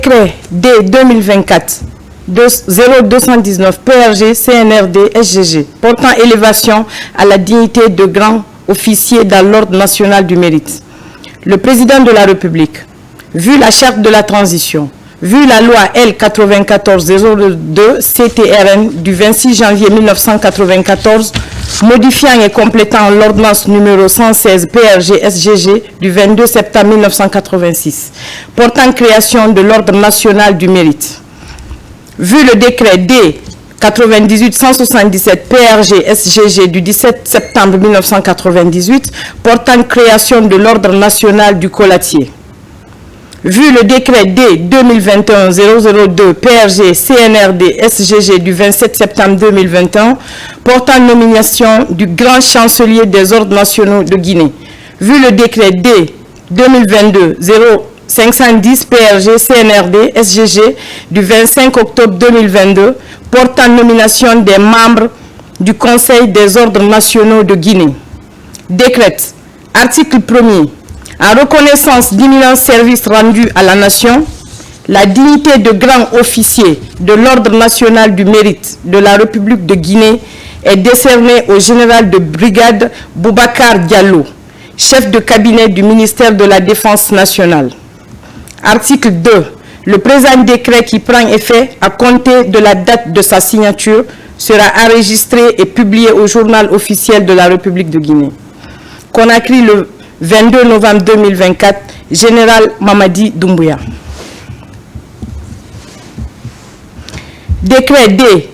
décret D 2024-0219 PRG CNRD SGG portant élévation à la dignité de grand officier dans l'ordre national du mérite. Le président de la République, vu la charte de la transition, vu la loi L 94-02 CTRN du 26 janvier 1994, modifiant et complétant l'ordonnance numéro 116 PRG SGG du 22 septembre 1986, portant création de l'ordre national du mérite. Vu le décret D 98-177 PRG SGG du 17 septembre 1998, portant création de l'ordre national du colatier. Vu le décret D 2021-002 PRG CNRD SGG du 27 septembre 2021 portant nomination du grand chancelier des ordres nationaux de Guinée. Vu le décret D 2022-0510 PRG CNRD SGG du 25 octobre 2022 portant nomination des membres du Conseil des ordres nationaux de Guinée. Décrète, article 1er. En reconnaissance d'imminents services rendus à la nation, la dignité de grand officier de l'ordre national du mérite de la République de Guinée est décernée au général de brigade Boubacar Diallo, chef de cabinet du ministère de la Défense nationale. Article 2. Le présent décret qui prend effet à compter de la date de sa signature sera enregistré et publié au journal officiel de la République de Guinée. Conakry le 22 novembre 2024, Général Mamadi Doumbouya. Décret D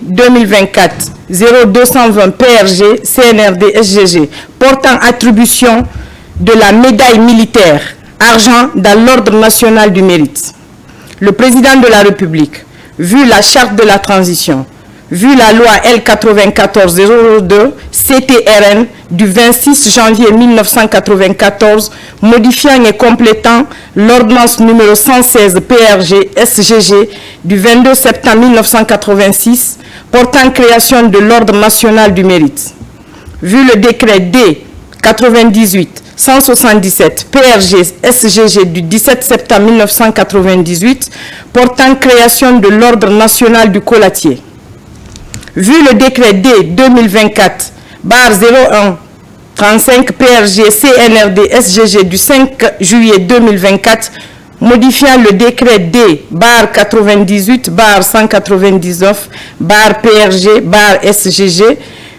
2024-0220 PRG CNRD SGG portant attribution de la médaille militaire argent dans l'ordre national du mérite. Le président de la République, vu la charte de la transition, vu la loi L 94-02 CTRN du 26 janvier 1994, modifiant et complétant l'ordonnance numéro 116 PRG SGG du 22 septembre 1986, portant création de l'ordre national du mérite. Vu le décret D 98-177 PRG SGG du 17 septembre 1998, portant création de l'ordre national du colatier. Vu le décret D 2024-01-35 PRG CNRD SGG du 5 juillet 2024, modifiant le décret D 98-199 PRG SGG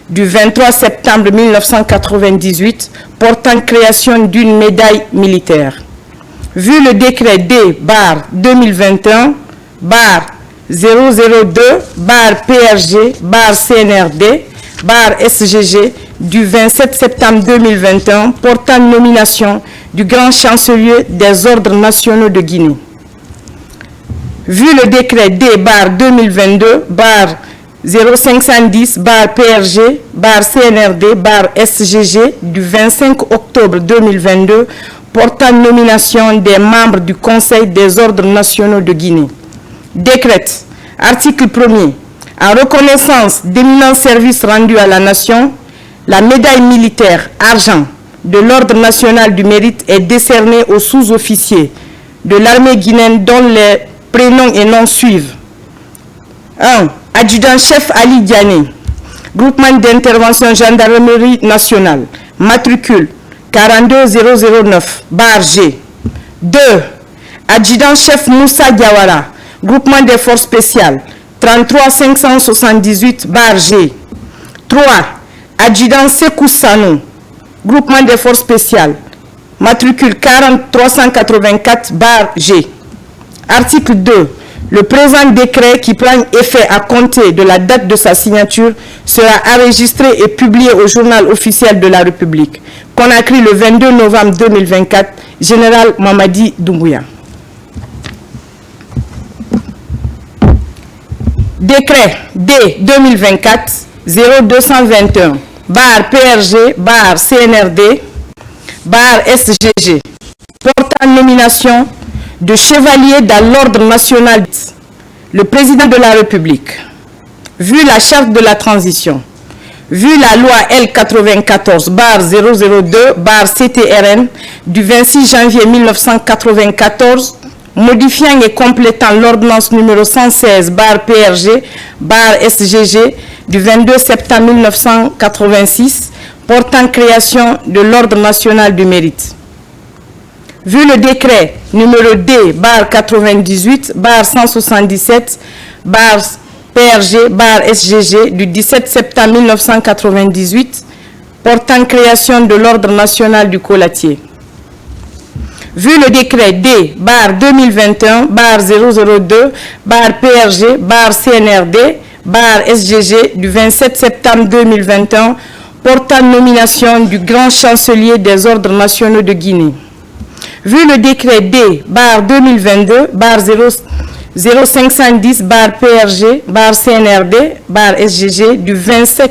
du 23 septembre 1998, portant création d'une médaille militaire. Vu le décret D 2021-002 PRG CNRD SGG du 27 septembre 2021 portant nomination du grand chancelier des ordres nationaux de Guinée. Vu le décret D 2022-0510 PRG CNRD SGG du 25 octobre 2022 portant nomination des membres du Conseil des ordres nationaux de Guinée. Décrète, article 1er, en reconnaissance d'éminents services rendus à la nation, la médaille militaire argent de l'ordre national du mérite est décernée aux sous-officiers de l'armée guinéenne dont les prénoms et noms suivent. 1. Adjudant-chef Ali Diané, groupement d'intervention gendarmerie nationale, matricule 42009 G. 2. Adjudant-chef Moussa Diawara, groupement des forces spéciales 33 578 G. 3. Adjudant Sekou Sanou, groupement des forces spéciales, matricule 40 384 G. Article 2. Le présent décret qui prend effet à compter de la date de sa signature sera enregistré et publié au journal officiel de la République. Conakry le 22 novembre 2024, Général Mamadi Doumbouya. Décret D 2024-0221 PRG CNRD SGG portant nomination de chevalier dans l'ordre national. Le président de la République, vu la charte de la transition, vu la loi L 94-002 CTRN du 26 janvier 1994 modifiant et complétant l'ordonnance numéro 116 /PRG /SGG du 22 septembre 1986 portant création de l'Ordre national du mérite. Vu le décret numéro D /98 /177 /PRG /SGG du 17 septembre 1998 portant création de l'Ordre national du collatier. Vu le décret D /2021 /002 /PRG /CNRD /SGG du 27 septembre 2021 portant nomination du grand chancelier des ordres nationaux de Guinée. Vu le décret D /2022 /0510 /PRG /CNRD /SGG du 25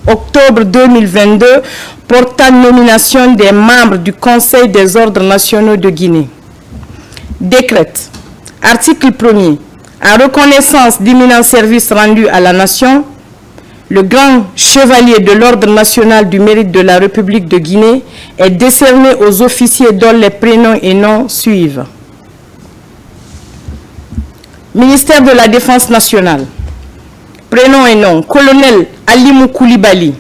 octobre 2022 portant nomination des membres du Conseil des ordres nationaux de Guinée. Décrète. Article 1er. En reconnaissance d'imminent service rendu à la nation, le grand chevalier de l'Ordre national du mérite de la République de Guinée est décerné aux officiers dont les prénoms et noms suivent. Ministère de la Défense nationale. Prénom et nom. Colonel Alimou Koulibaly.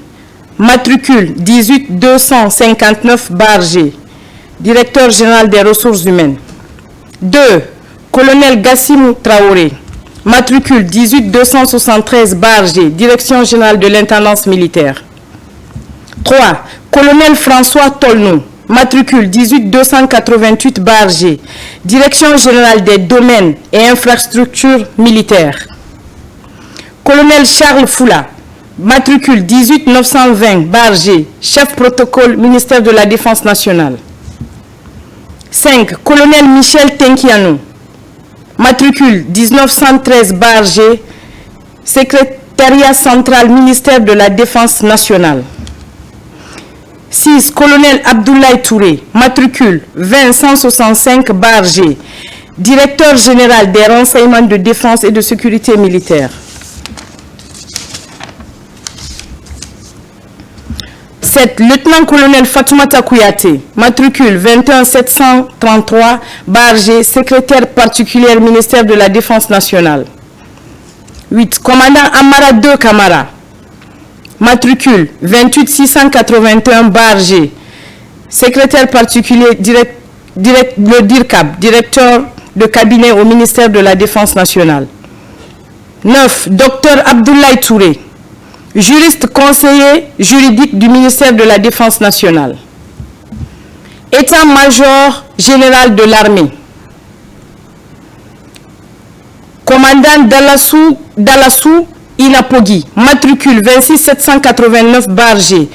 Matricule 18259-G. Directeur général des ressources humaines. 2. Colonel Gassimou Traoré. Matricule 18273-G. Direction générale de l'intendance militaire. 3. Colonel François Tolnou. Matricule 18288-G. Direction générale des domaines et infrastructures militaires. Colonel Charles Foula. Matricule 18920-G. Chef protocole, ministère de la Défense nationale. 5. Colonel Michel Tenkianou. Matricule 1913-G. Secrétariat central, ministère de la Défense nationale. 6. Colonel Abdoulaye Touré. Matricule 20165-G. Directeur général des renseignements de défense et de sécurité militaire. 7. Lieutenant-colonel Fatoumata Kouyaté, matricule 21733-G, secrétaire particulière ministère de la Défense nationale. 8. Commandant Amara 2 Kamara, matricule 28681-G, secrétaire particulier le DIRCAB, directeur de cabinet au ministère de la Défense nationale. 9. Docteur Abdoulaye Touré, juriste conseiller juridique du ministère de la Défense nationale. État-major général de l'armée. Commandant Dalassou Inapogi, matricule 26789-G.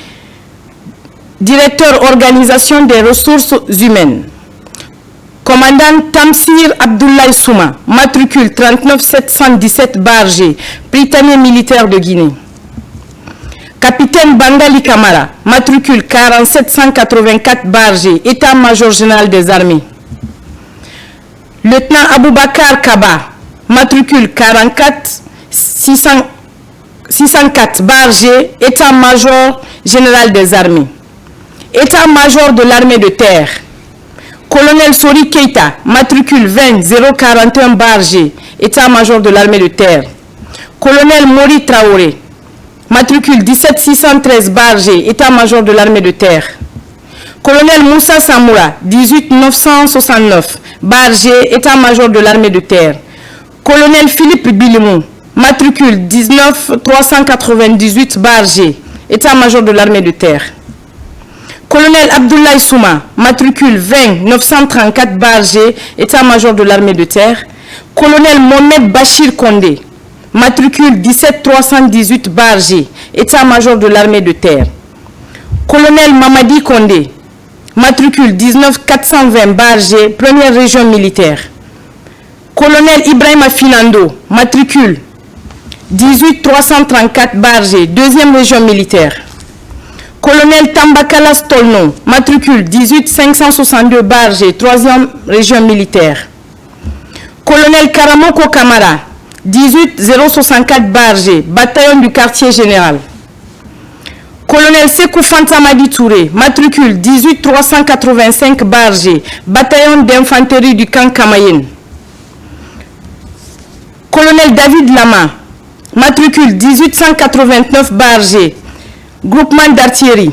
Directeur organisation des ressources humaines. Commandant Tamsir Abdoulaye Souma, matricule 39717-G. Prytanée militaire de Guinée. Capitaine Bangali Kamara, matricule 47184-G, état-major général des armées. Lieutenant Aboubakar Kaba, matricule 44604-G, état-major général des armées. État-major de l'armée de terre. Colonel Sori Keita, matricule 20041-G, état-major de l'armée de terre. Colonel Mori Traoré, matricule 17613-G, état-major de l'armée de terre. Colonel Moussa Samoura, 18969-G, état-major de l'armée de terre. Colonel Philippe Bilimou, matricule 19398-G, état-major de l'armée de terre. Colonel Abdoulaye Souma, matricule 20934-G, état-major de l'armée de terre. Colonel Mohamed Bachir Kondé, matricule 17318-G, état-major de l'armée de terre. Colonel Mamadi Kondé, matricule 19420-G, première région militaire. Colonel Ibrahima Filando, matricule 18334-G, deuxième région militaire. Colonel Tambakala Stolno, matricule 18562-G, troisième région militaire. Colonel Karamoko Kamara, 18064-G, bataillon du quartier général. Colonel Sekou Fantamadi Touré, matricule 18385 Bargé, bataillon d'infanterie du camp Kamayen. Colonel David Lama, matricule 1889 Bargé, groupement d'artillerie.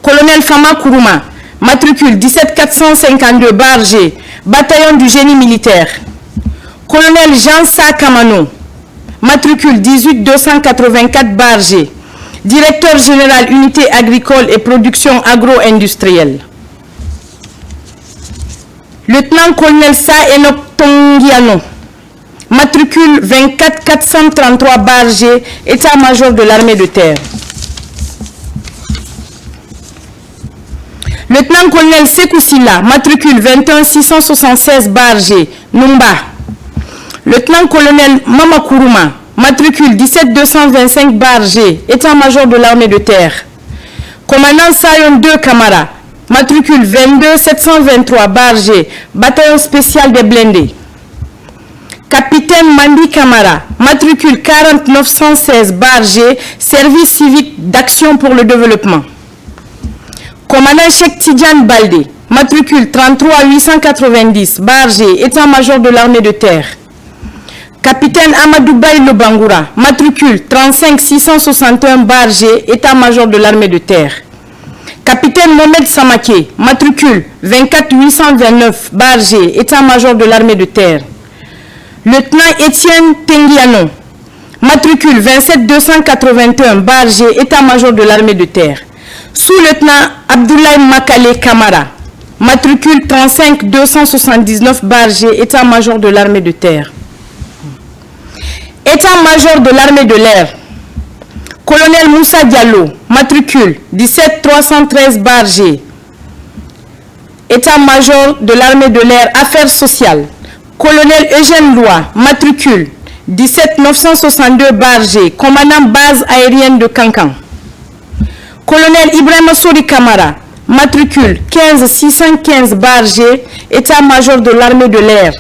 Colonel Fama Kourouma, matricule 17452 Bargé, bataillon du génie militaire. Colonel Jean Sa Kamano, matricule 18284 Bargé, directeur général unité agricole et production agro-industrielle. Lieutenant-colonel Sa Enok Tongiano, matricule 24433 Bargé, état-major de l'armée de terre. Lieutenant-colonel Sekou Silla, matricule 21676 Bargé, Numba. Lieutenant-colonel Mama Kourouma, matricule 17225 Bargé, état-major de l'armée de terre. Commandant Sayon 2 Kamara, matricule 22723 Bargé, bataillon spécial des blindés. Capitaine Mandi Kamara, matricule 40916 Bargé, service civique d'action pour le développement. Commandant Cheikh Tidiane Baldé, matricule 33890 Bargé, état-major de l'armée de terre. Capitaine Amadou Baïlo Bangoura, matricule 35661 Bargé, état-major de l'armée de terre. Capitaine Mohamed Samaké, matricule 24829 Bargé, état-major de l'armée de terre. Lieutenant Étienne Tengiano, matricule 27281 Bargé, état-major de l'armée de terre. Sous-lieutenant Abdoulaye Makale Kamara, matricule 35279 Bargé, état-major de l'armée de terre. État-major de l'armée de l'air, colonel Moussa Diallo, matricule 17313 Bargé, état-major de l'armée de l'air, affaires sociales. Colonel Eugène Lois, matricule 17962 Bargé, commandant base aérienne de Kankan. Colonel Ibrahim Sori Kamara, matricule 15615 Bargé, état-major de l'armée de l'air.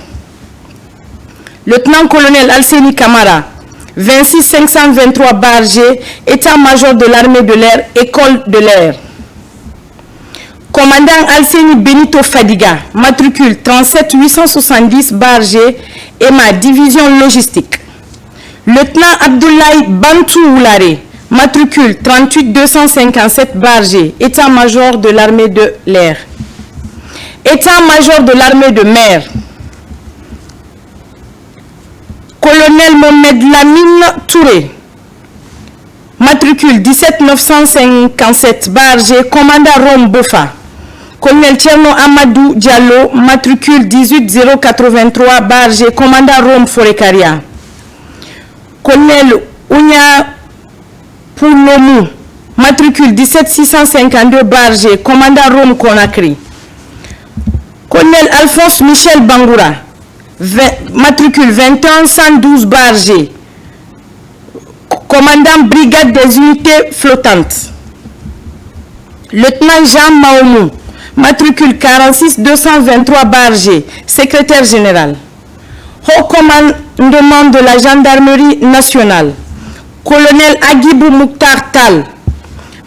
Lieutenant-colonel Alseni Kamara, 26523 Bargé, état-major de l'armée de l'air, école de l'air. Commandant Alseni Benito Fadiga, matricule 37870 Bargé, et ma division logistique. Lieutenant Abdoulaye Bantou Oulare, matricule 38257 Bargé, état-major de l'armée de l'air. État-major de l'armée de mer. Colonel Mohamed Lamine Touré, matricule 17957 Bargé, commandant Rome Bofa. Colonel Tcherno Amadou Diallo, matricule 18083 Bargé, commandant Rome Forekaria. Colonel Ounia Pounomou, matricule 17652 Bargé, commandant Rome Conakry. Colonel Alphonse Michel Bangoura, matricule 21112 Bargé, commandant brigade des unités flottantes. Lieutenant Jean Maomou, matricule 46223 Bargé, secrétaire général. Haut commandement de la gendarmerie nationale. Colonel Agibou Mouktar Tal,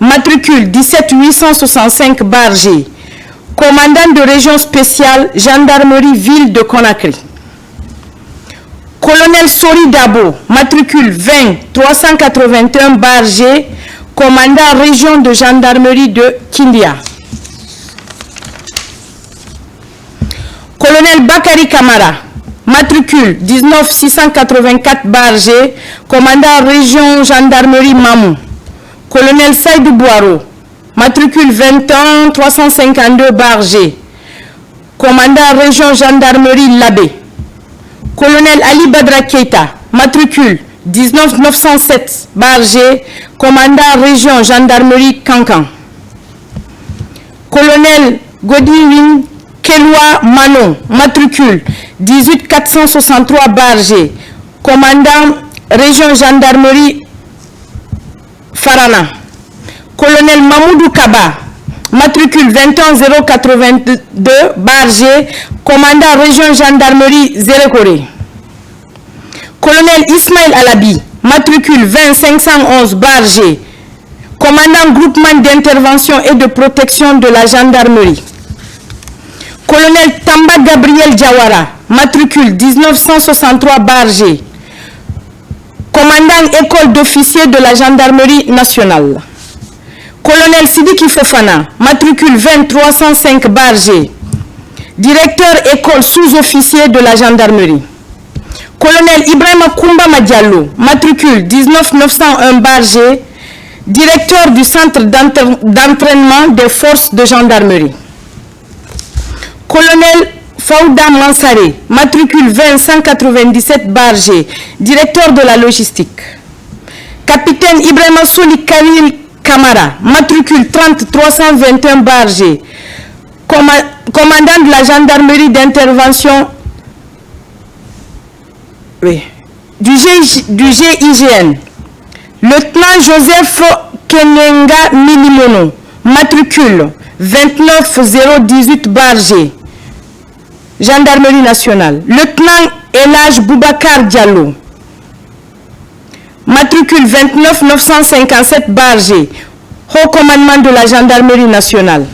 matricule 17865 Bargé, commandant de région spéciale gendarmerie ville de Conakry. Colonel Sori Dabo, matricule 20381 Bargé, commandant région de gendarmerie de Kindia. Colonel Bakari Kamara, matricule 19684 Bargé, commandant région gendarmerie Mamou. Colonel Saïdou Boiro, matricule 21352 Bargé, commandant région gendarmerie Labé. Colonel Ali Badra Keita, matricule 19907 Bargé, commandant région gendarmerie Kankan. Colonel Godiwin Kelwa Manon, matricule 18463 Bargé, commandant région gendarmerie Farana. Colonel Mamoudou Kaba, matricule 21082 Bargé, commandant région gendarmerie Zérékoré. Colonel Ismaël Alabi, matricule 20511 Bargé, commandant groupement d'intervention et de protection de la gendarmerie. Colonel Tamba Gabriel Diawara, matricule 1963-G, commandant école d'officiers de la gendarmerie nationale. Colonel Sidiki Fofana, matricule 2305-G, directeur école sous-officier de la gendarmerie. Colonel Ibrahima Koumba Madiallo, matricule 19901-G, directeur du centre d'entraînement des forces de gendarmerie. Colonel Fouda Mansare, matricule 20197-G, directeur de la logistique. Capitaine Ibrahima Soli Khalil Kamara, matricule 30321-G, commandant de la gendarmerie d'intervention du GIGN. Lieutenant Joseph Kenenga Minimono, matricule 29018-G, gendarmerie nationale. Lieutenant Elage Boubacar Diallo, matricule 29957-G, haut commandement de la gendarmerie nationale.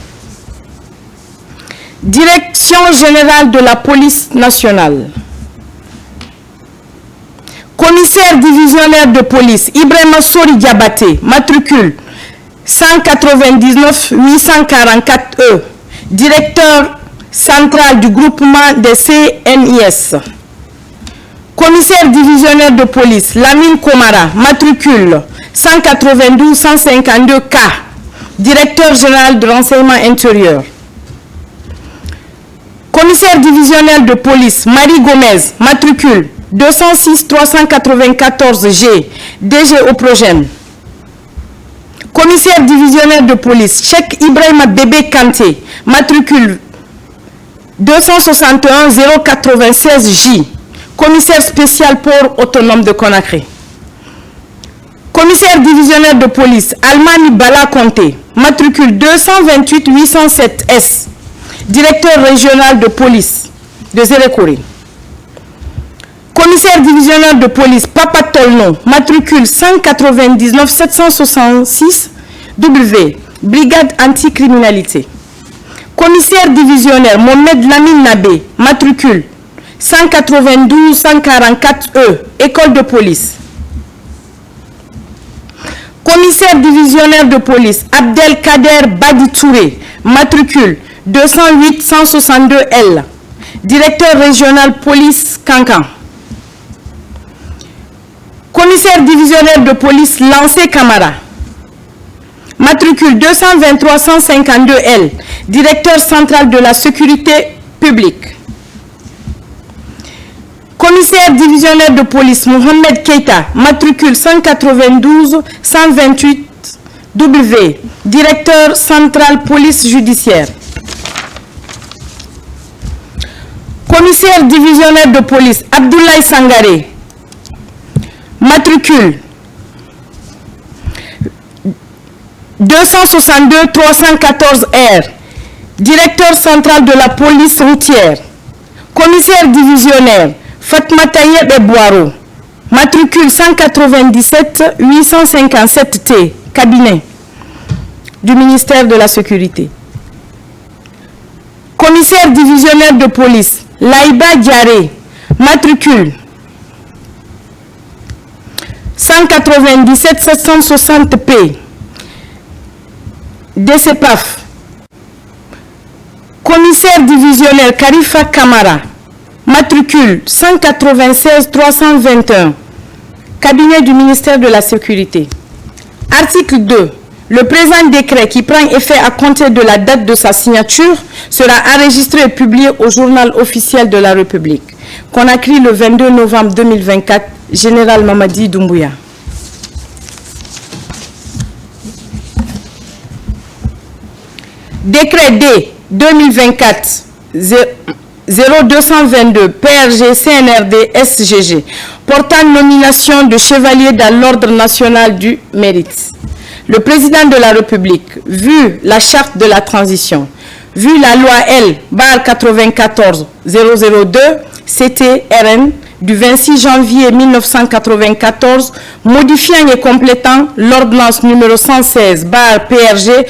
Direction générale de la police nationale. Commissaire divisionnaire de police Ibrahima Sori Diabaté, matricule 199-844-E, directeur central du groupement des CNIS. Commissaire divisionnaire de police Lamine Komara, matricule 192-152K, directeur général de renseignement intérieur. Commissaire divisionnaire de police Marie Gomez, matricule 206-394G, DG au Progène. Commissaire divisionnaire de police Cheikh Ibrahima Bébé Kanté, matricule 261-096J, commissaire spécial port autonome de Conakry. Commissaire divisionnaire de police Almani Bala Conté, matricule 228-807S, directeur régional de police de Zérékouri. Commissaire divisionnaire de police Papa Tolno, matricule 199-766W, brigade anticriminalité. Commissaire divisionnaire Mohamed Lamine Nabé, matricule 192-144E, école de police. Commissaire divisionnaire de police Abdelkader Badi Touré, matricule 208-162L, directeur régional police Cancan. Commissaire divisionnaire de police Lancé Camara, matricule 223-152L, directeur central de la sécurité publique. Commissaire divisionnaire de police Mohamed Keita, matricule 192-128W, directeur central police judiciaire. Commissaire divisionnaire de police Abdoulaye Sangaré, matricule 262-314R, directeur central de la police routière. Commissaire divisionnaire Fatma Tayeb Ebouaro, matricule 197-857T, cabinet du ministère de la Sécurité. Commissaire divisionnaire de police Laïba Diaré, matricule 197-760P, DCPAF. Commissaire divisionnaire Karifa Kamara, matricule 196-321, cabinet du ministère de la Sécurité. Article 2. Le présent décret qui prend effet à compter de la date de sa signature sera enregistré et publié au journal officiel de la République. Conakry le 22 novembre 2024, Général Mamadi Doumbouya. Décret D 2024 0222 PRG CNRD SGG portant nomination de chevalier dans l'ordre national du mérite. Le président de la République, vu la charte de la transition, vu la loi L 94 002 CTRN du 26 janvier 1994, modifiant et complétant l'ordonnance numéro 116 PRG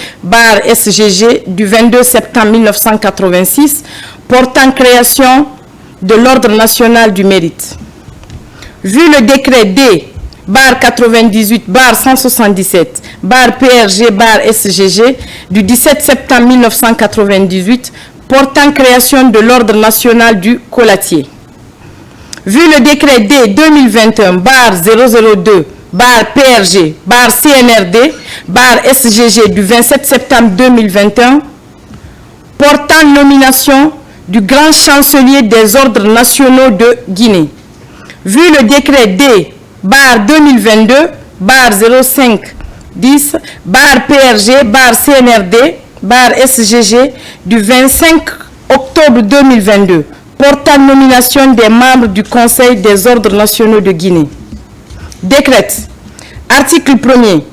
SGG du 22 septembre 1986 portant création de l'Ordre national du mérite. Vu le décret D 98 177 PRG SGG du 17 septembre 1998 portant création de l'Ordre national du colatier. Vu le décret D 2021 002 PRG CNRD SGG du 27 septembre 2021 portant nomination du grand chancelier des ordres nationaux de Guinée. Vu le décret D 2022 05 10 PRG CNRD SGG du 25 octobre 2022 portant nomination des membres du Conseil des ordres nationaux de Guinée. Décrète. Article 1er.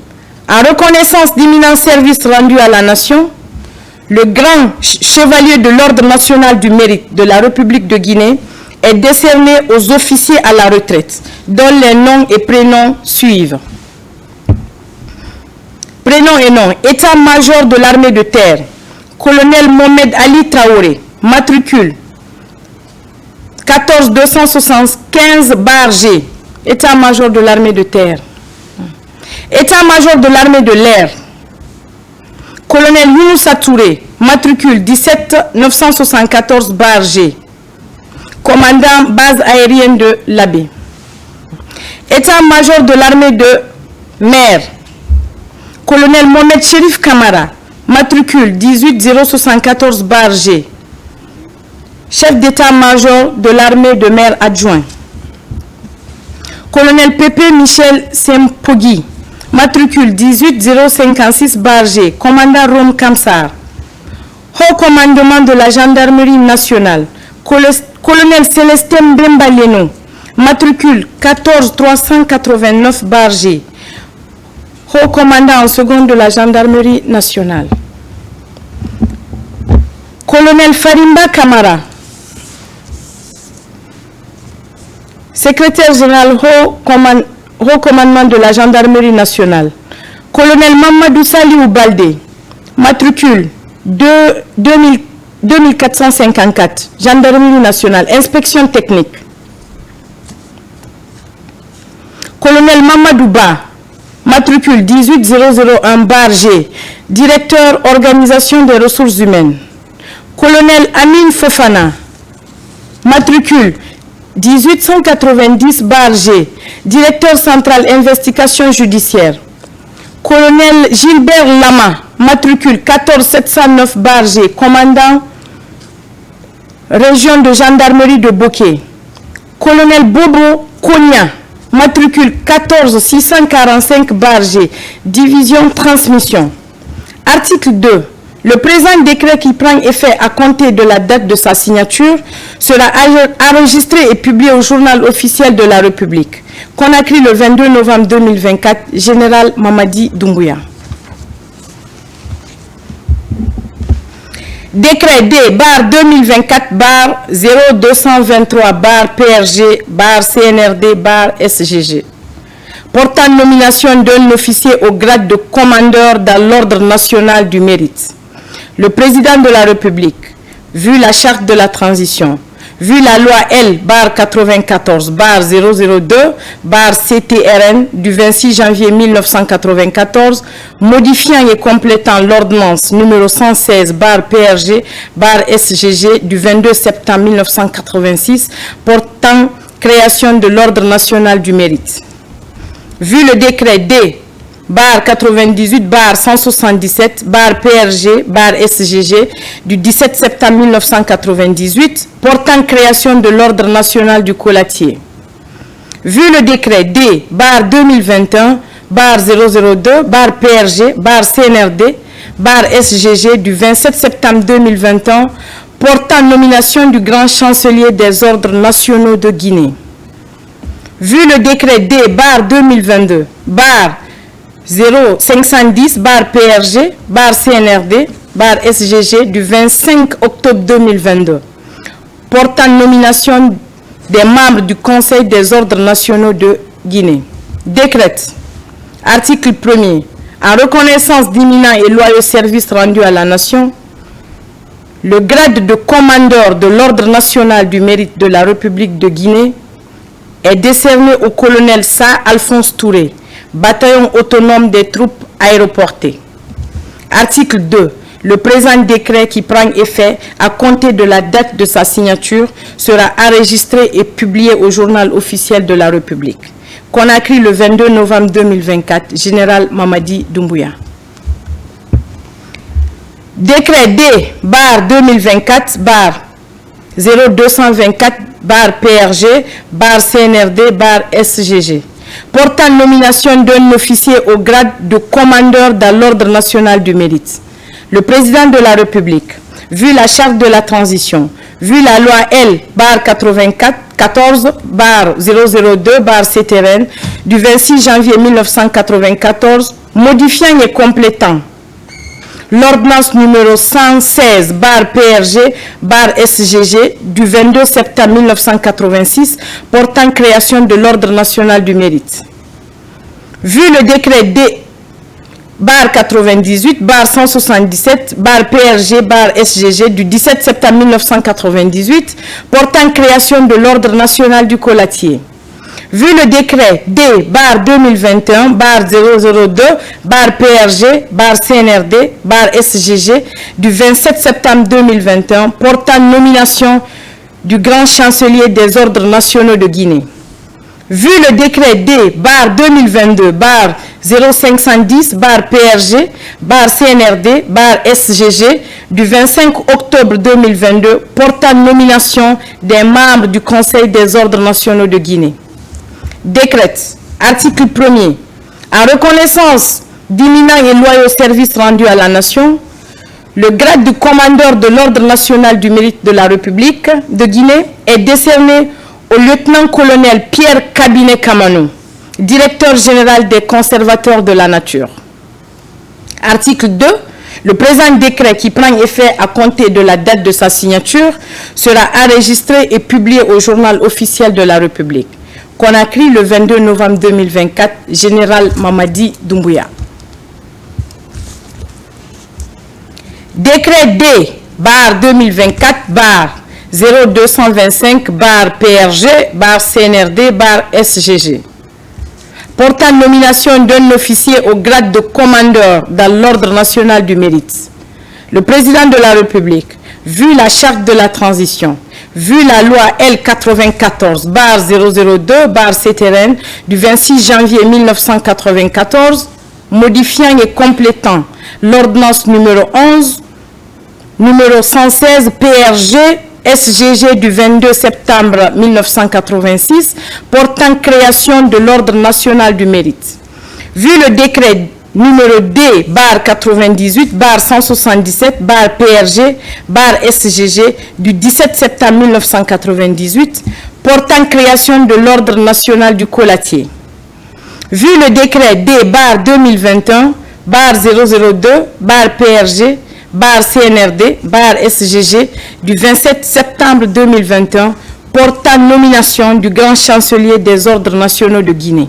En reconnaissance d'imminents services rendus à la nation, le grand chevalier de l'Ordre national du mérite de la République de Guinée est décerné aux officiers à la retraite, dont les noms et prénoms suivent. Prénom et nom. État-major de l'armée de terre. Colonel Mohamed Ali Traoré. Matricule 14275-G. État-major de l'armée de terre. État-major de l'armée de l'air. Colonel Younoussa Touré. Matricule 17974-G. Commandant base aérienne de l'Abbé. État-major de l'armée de mer. Colonel Mohamed Chérif Kamara. Matricule 18074-G. Chef d'état-major de l'armée de mer adjoint. Colonel Pépé Michel Sempogui. Matricule 18056-G. Commandant Rome Kamsar. Haut commandement de la gendarmerie nationale. Colonel Célestin Bembaleno. Matricule 14389-G. Haut commandant en second de la gendarmerie nationale. Colonel Farimba Kamara. Secrétaire général haut commandement de la gendarmerie nationale. Colonel Mamadou Saliou Baldé. Matricule 2454. Gendarmerie nationale. Inspection technique. Colonel Mamadou Ba. Matricule 18001-G. Directeur organisation des ressources humaines. Colonel Amin Fofana. Matricule 18190-G. Directeur central investigation judiciaire. Colonel Gilbert Lama. Matricule 14709-G. Commandant région de gendarmerie de Bokeh. Colonel Bobo Konya. Matricule 14645-G. Division transmission. Article 2. Le présent décret qui prend effet à compter de la date de sa signature sera enregistré et publié au journal officiel de la République. Conakry le 22 novembre 2024, Général Mamadi Doumbouya. Décret D 2024 0223 PRG CNRD SGG portant nomination d'un officier au grade de commandeur dans l'Ordre national du mérite. Le président de la République, vu la charte de la transition, vu la loi L 94/002 CTRN du 26 janvier 1994, modifiant et complétant l'ordonnance numéro 116 PRG SGG du 22 septembre 1986 portant création de l'Ordre national du mérite. Vu le décret D 98/177 PRG SGG du 17 septembre 1998 portant création de l'Ordre national du colatier. Vu le décret D 2021 002 PRG CNRD SGG du 27 septembre 2021 portant nomination du grand chancelier des ordres nationaux de Guinée. Vu le décret D 2022 0510 PRG CNRD SGG du 25 octobre 2022 portant nomination des membres du Conseil des ordres nationaux de Guinée. Décrète. Article 1er. En reconnaissance d'imminents et loyaux services rendus à la nation, le grade de commandeur de l'Ordre national du mérite de la République de Guinée est décerné au colonel Sa Alphonse Touré, bataillon autonome des troupes aéroportées. Article 2. Le présent décret qui prend effet à compter de la date de sa signature sera enregistré et publié au journal officiel de la République. Conakry le 22 novembre 2024, Général Mamadi Doumbouya. Décret D-0224-0224-PRG-CNRD-SGG portant nomination d'un officier au grade de commandeur dans l'Ordre national du mérite. Le président de la République, vu la charte de la transition, vu la loi L-14-002-CTRN du 26 janvier 1994, modifiant et complétant l'ordonnance numéro 116-PRG-SGG du 22 septembre 1986 portant création de l'Ordre national du mérite. Vu le décret D-98-177-PRG-SGG du 17 septembre 1998 portant création de l'Ordre national du colatier. Vu le décret D-2021-002-PRG-CNRD-SGG du 27 septembre 2021 portant nomination du grand chancelier des ordres nationaux de Guinée. Vu le décret D-0510-PRG-CNRD-SGG du 25 octobre 2022 portant nomination des membres du Conseil des ordres nationaux de Guinée. Décrète. Article 1er. En reconnaissance d'imminents et loyaux services rendus à la nation, le grade de commandeur de l'Ordre national du mérite de la République de Guinée est décerné au lieutenant-colonel Pierre Cabinet Kamanou, directeur général des conservateurs de la nature. Article 2. Le présent décret qui prend effet à compter de la date de sa signature sera enregistré et publié au journal officiel de la République. Conakry le 22 novembre 2024, Général Mamadi Doumbouya. Décret D-2025-0225-PRG-CNRD-SGG portant nomination d'un officier au grade de commandeur dans l'Ordre national du mérite. Le président de la République, vu la charte de la transition, vu la loi L-94-002-CTRN du 26 janvier 1994, modifiant et complétant l'ordonnance numéro 11, numéro 116 PRG-SGG du 22 septembre 1986, portant création de l'Ordre national du mérite. Vu le décret numéro D-98-177-PRG-SGG du 17 septembre 1998 portant création de l'Ordre national du colatier. Vu le décret D-2021-002-PRG-CNRD-SGG du 27 septembre 2021 portant nomination du grand chancelier des ordres nationaux de Guinée.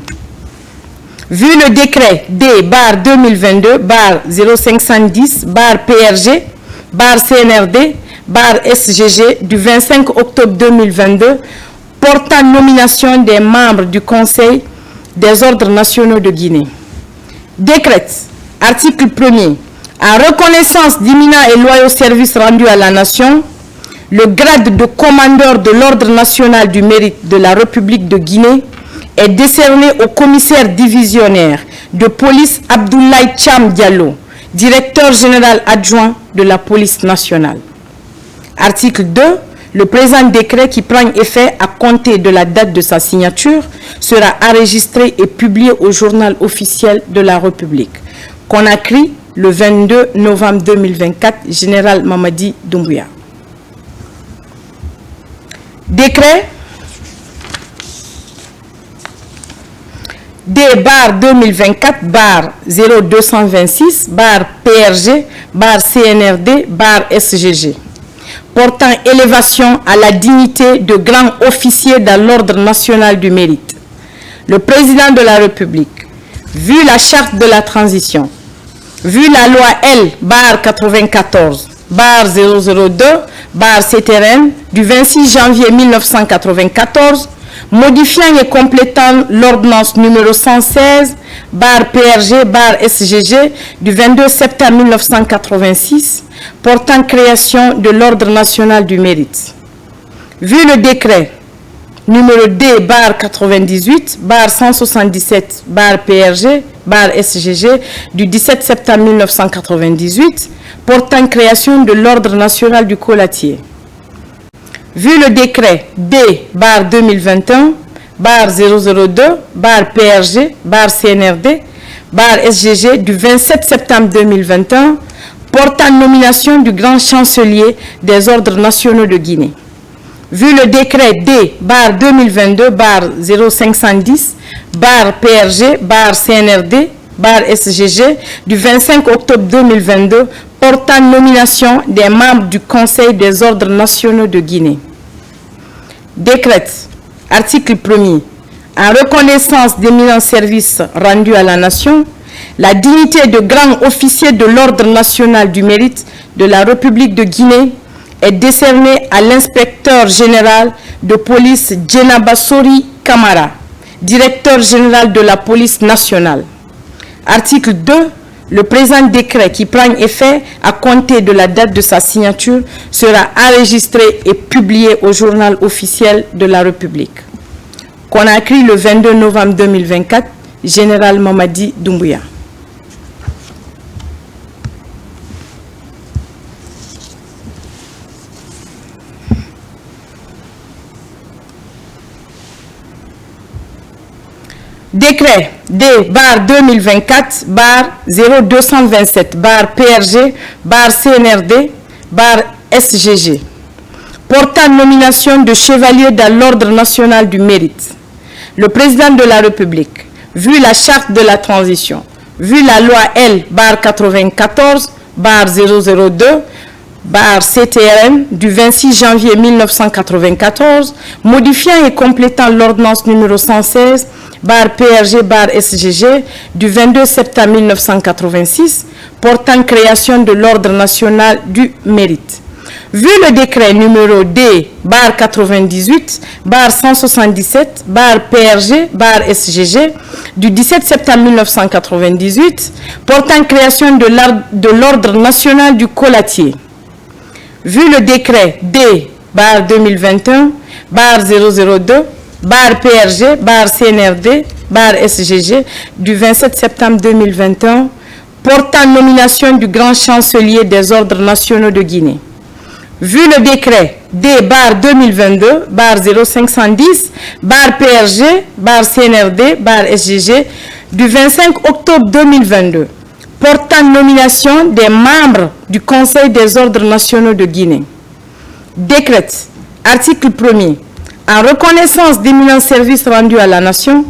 Vu le décret D-2010-0510-PRG-CNRD-SGG du 25 octobre 2022 portant nomination des membres du Conseil des ordres nationaux de Guinée. Décrète. Article 1er. En reconnaissance d'imminents et loyaux services rendus à la nation, le grade de commandeur de l'Ordre national du mérite de la République de Guinée est décerné au commissaire divisionnaire de police Abdoulaye Cham Diallo, directeur général adjoint de la police nationale. Article 2. Le présent décret qui prend effet à compter de la date de sa signature sera enregistré et publié au journal officiel de la République. Conakry, le 22 novembre 2024, Général Mamadi Doumbouya. Décret D-2024-0226-PRG-CNRD-SGG portant élévation à la dignité de grand officier dans l'ordre national du mérite. Le président de la République, vu la charte de la transition, vu la loi L-94/002/CTRN du 26 janvier 1994, modifiant et complétant l'ordonnance numéro 116/PRG/SGG du 22 septembre 1986 portant création de l'ordre national du mérite. Vu le décret numéro D/98/177/PRG/SGG du 17 septembre 1998 portant création de l'ordre national du colatier. Vu le décret D/2020/002/PRG/CNRD/SGG du 27 septembre 2021 portant nomination du grand chancelier des ordres nationaux de Guinée. Vu le décret D/2022/0510/PRG/CNRD/SGG du 25 octobre 2022 portant nomination des membres du Conseil des ordres nationaux de Guinée. Décrète, article 1er, en reconnaissance d'éminents services rendus à la nation, la dignité de grand officier de l'ordre national du mérite de la République de Guinée est décernée à l'inspecteur général de police Djenaba Sori Kamara, directeur général de la police nationale. Article 2. Le présent décret qui prend effet à compter de la date de sa signature sera enregistré et publié au journal officiel de la République. Conakry le 22 novembre 2024, Général Mamadi Doumbouya. Décret D/2024/0227/PRG/CNRD/SGG portant nomination de chevalier dans l'ordre national du mérite. Le président de la République, vu la charte de la transition, vu la loi L/94/002/CTRN du 26 janvier 1994, modifiant et complétant l'ordonnance numéro 116/PRG/SGG du 22 septembre 1986 portant création de l'ordre national du mérite. Vu le décret numéro D/177/PRG/SGG du 17 septembre 1998 portant création de l'ordre national du colatier. Vu le décret D/2021/002/PRG/CNRD/SGG du 27 septembre 2021 portant nomination du grand chancelier des ordres nationaux de Guinée. Vu le décret D/0510/PRG/CNRD/SGG du 25 octobre 2022 portant nomination des membres du Conseil des ordres nationaux de Guinée. Décrète, article 1er, en reconnaissance d'éminents services rendus à la nation,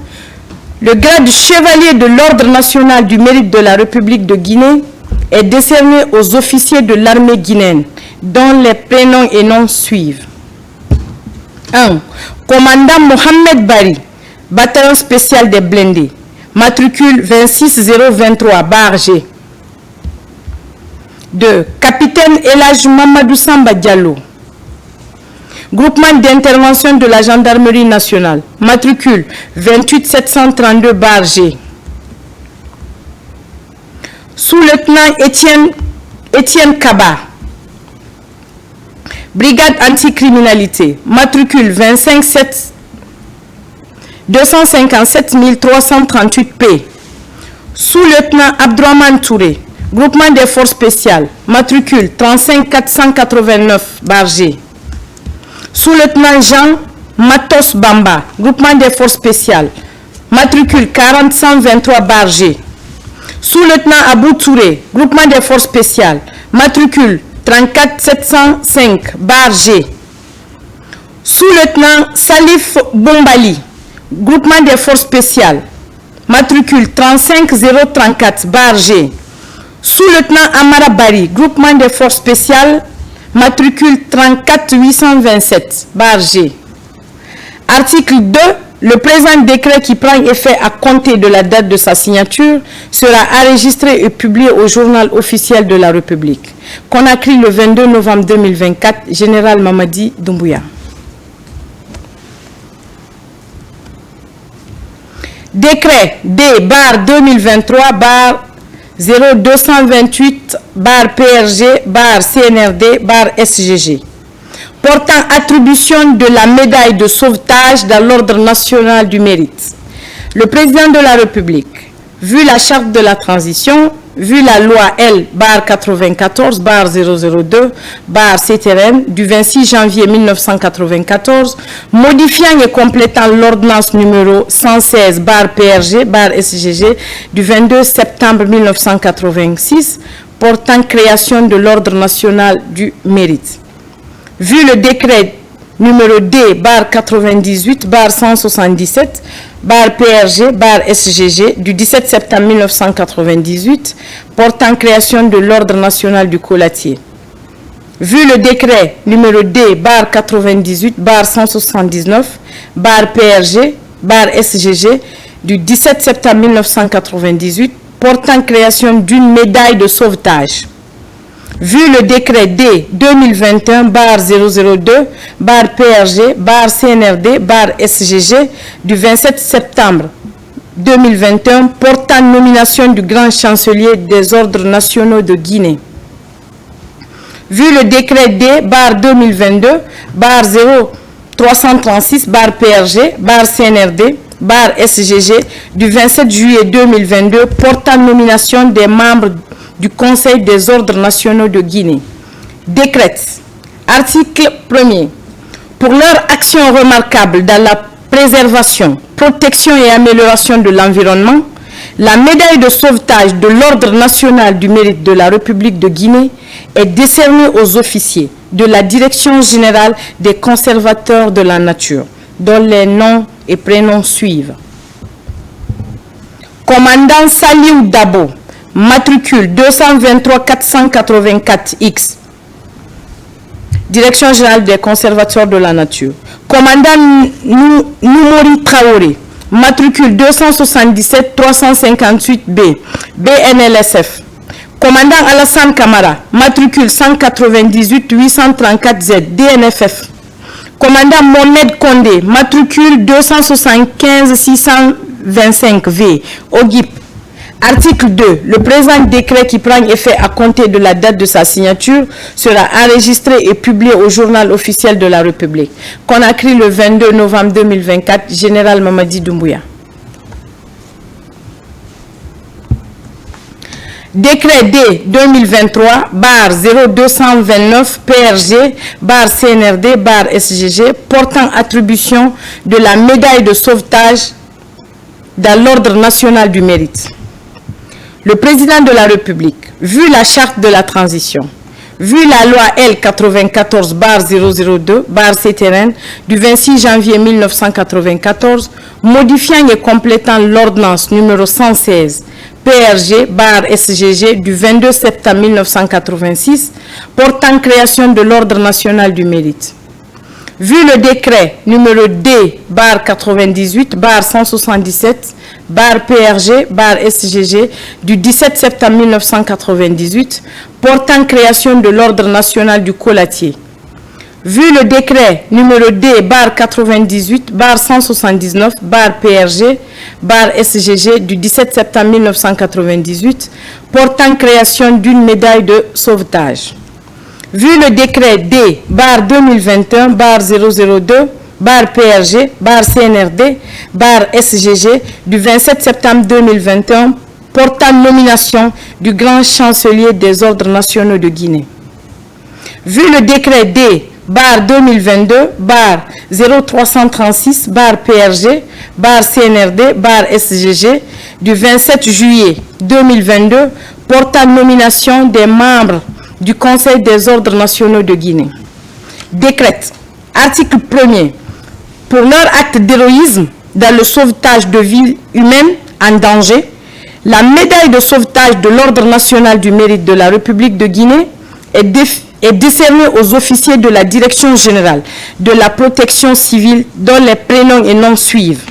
le grade chevalier de l'ordre national du mérite de la République de Guinée est décerné aux officiers de l'armée guinéenne, dont les prénoms et noms suivent. 1. Commandant Mohamed Bari, bataillon spécial des blindés, matricule 26023/G. 2. Capitaine Elhaj Mamadou Samba Diallo, groupement d'intervention de la gendarmerie nationale, matricule 28732/G. Sous-lieutenant Étienne Kaba, brigade anticriminalité, matricule 257338P. Sous-lieutenant Abdourahmane Touré, groupement des forces spéciales, matricule 35489/G. Sous-lieutenant Jean Matos Bamba, groupement des forces spéciales, matricule 40123/G. Sous-lieutenant Abou Touré, groupement des forces spéciales, matricule 34705/G. Sous-lieutenant Salif Bombali, groupement des forces spéciales, matricule 35034/G. Sous-lieutenant Amara Bari, groupement des forces spéciales, matricule 34 827, barre G. Article 2. Le présent décret qui prend effet à compter de la date de sa signature sera enregistré et publié au journal officiel de la République. Conakry le 22 novembre 2024, Général Mamadi Doumbouya. Décret D-2028-0228-PRG-CNRD-SGG portant attribution de la médaille de sauvetage dans l'ordre national du mérite. Le président de la République, vu la charte de la transition, vu la loi L-94-002-CTRN du 26 janvier 1994, modifiant et complétant l'ordonnance numéro 116-PRG-SGG du 22 septembre 1986 portant création de l'ordre national du mérite. Vu le décret numéro D-98-177-PRG-SGG du 17 septembre 1998 portant création de l'ordre national du colatier. Vu le décret numéro D-98-179-PRG-SGG du 17 septembre 1998 portant création d'une médaille de sauvetage. Vu le décret D 2021-002-PRG-CNRD-SGG du 27 septembre 2021 portant nomination du grand chancelier des ordres nationaux de Guinée. Vu le décret D 2022-0336-PRG-CNRD-SGG du 27 juillet 2022 portant nomination des membres du Conseil des ordres nationaux de Guinée. Décrète. Article 1er. Pour leur action remarquable dans la préservation, protection et amélioration de l'environnement, la médaille de sauvetage de l'ordre national du mérite de la République de Guinée est décernée aux officiers de la Direction générale des conservateurs de la nature, dont les noms et prénoms suivent. Commandant Saliou Dabo, matricule 223-484X, Direction générale des conservateurs de la nature. Commandant Noumori Traoré, matricule 277-358B, BNLSF. Commandant Alassane Kamara, matricule 198-834Z, DNFF. Commandant Mohamed Kondé, matricule 275-625V, OGIP. Article 2. Le présent décret qui prend effet à compter de la date de sa signature sera enregistré et publié au journal officiel de la République. Conakry le 22 novembre 2024, Général Mamadi Doumbouya. Décret D 2023-0229-PRG-CNRD-SGG portant attribution de la médaille de sauvetage dans l'ordre national du mérite. Le président de la République, vu la charte de la transition, vu la loi L-94-002-CTRN du 26 janvier 1994, modifiant et complétant l'ordonnance numéro 116 PRG-SGG du 22 septembre 1986 portant création de l'ordre national du mérite. Vu le décret numéro D-98-177-PRG-SGG du 17 septembre 1998 portant création de l'ordre national du colatier. Vu le décret numéro D-98-179-PRG-SGG du 17 septembre 1998 portant création d'une médaille de sauvetage. Vu le décret D-2002-002-PRG-CNRD-SGG du 27 septembre 2021 portant nomination du grand chancelier des ordres nationaux de Guinée. Vu le décret D-2022-0336-PRG-CNRD-SGG du 27 juillet 2022 portant nomination des membres du Conseil des ordres nationaux de Guinée. Décrète. Article 1er. Pour leur acte d'héroïsme dans le sauvetage de vies humaines en danger, la médaille de sauvetage de l'ordre national du mérite de la République de Guinée est est décerné aux officiers de la Direction générale de la protection civile dont les prénoms et noms suivent.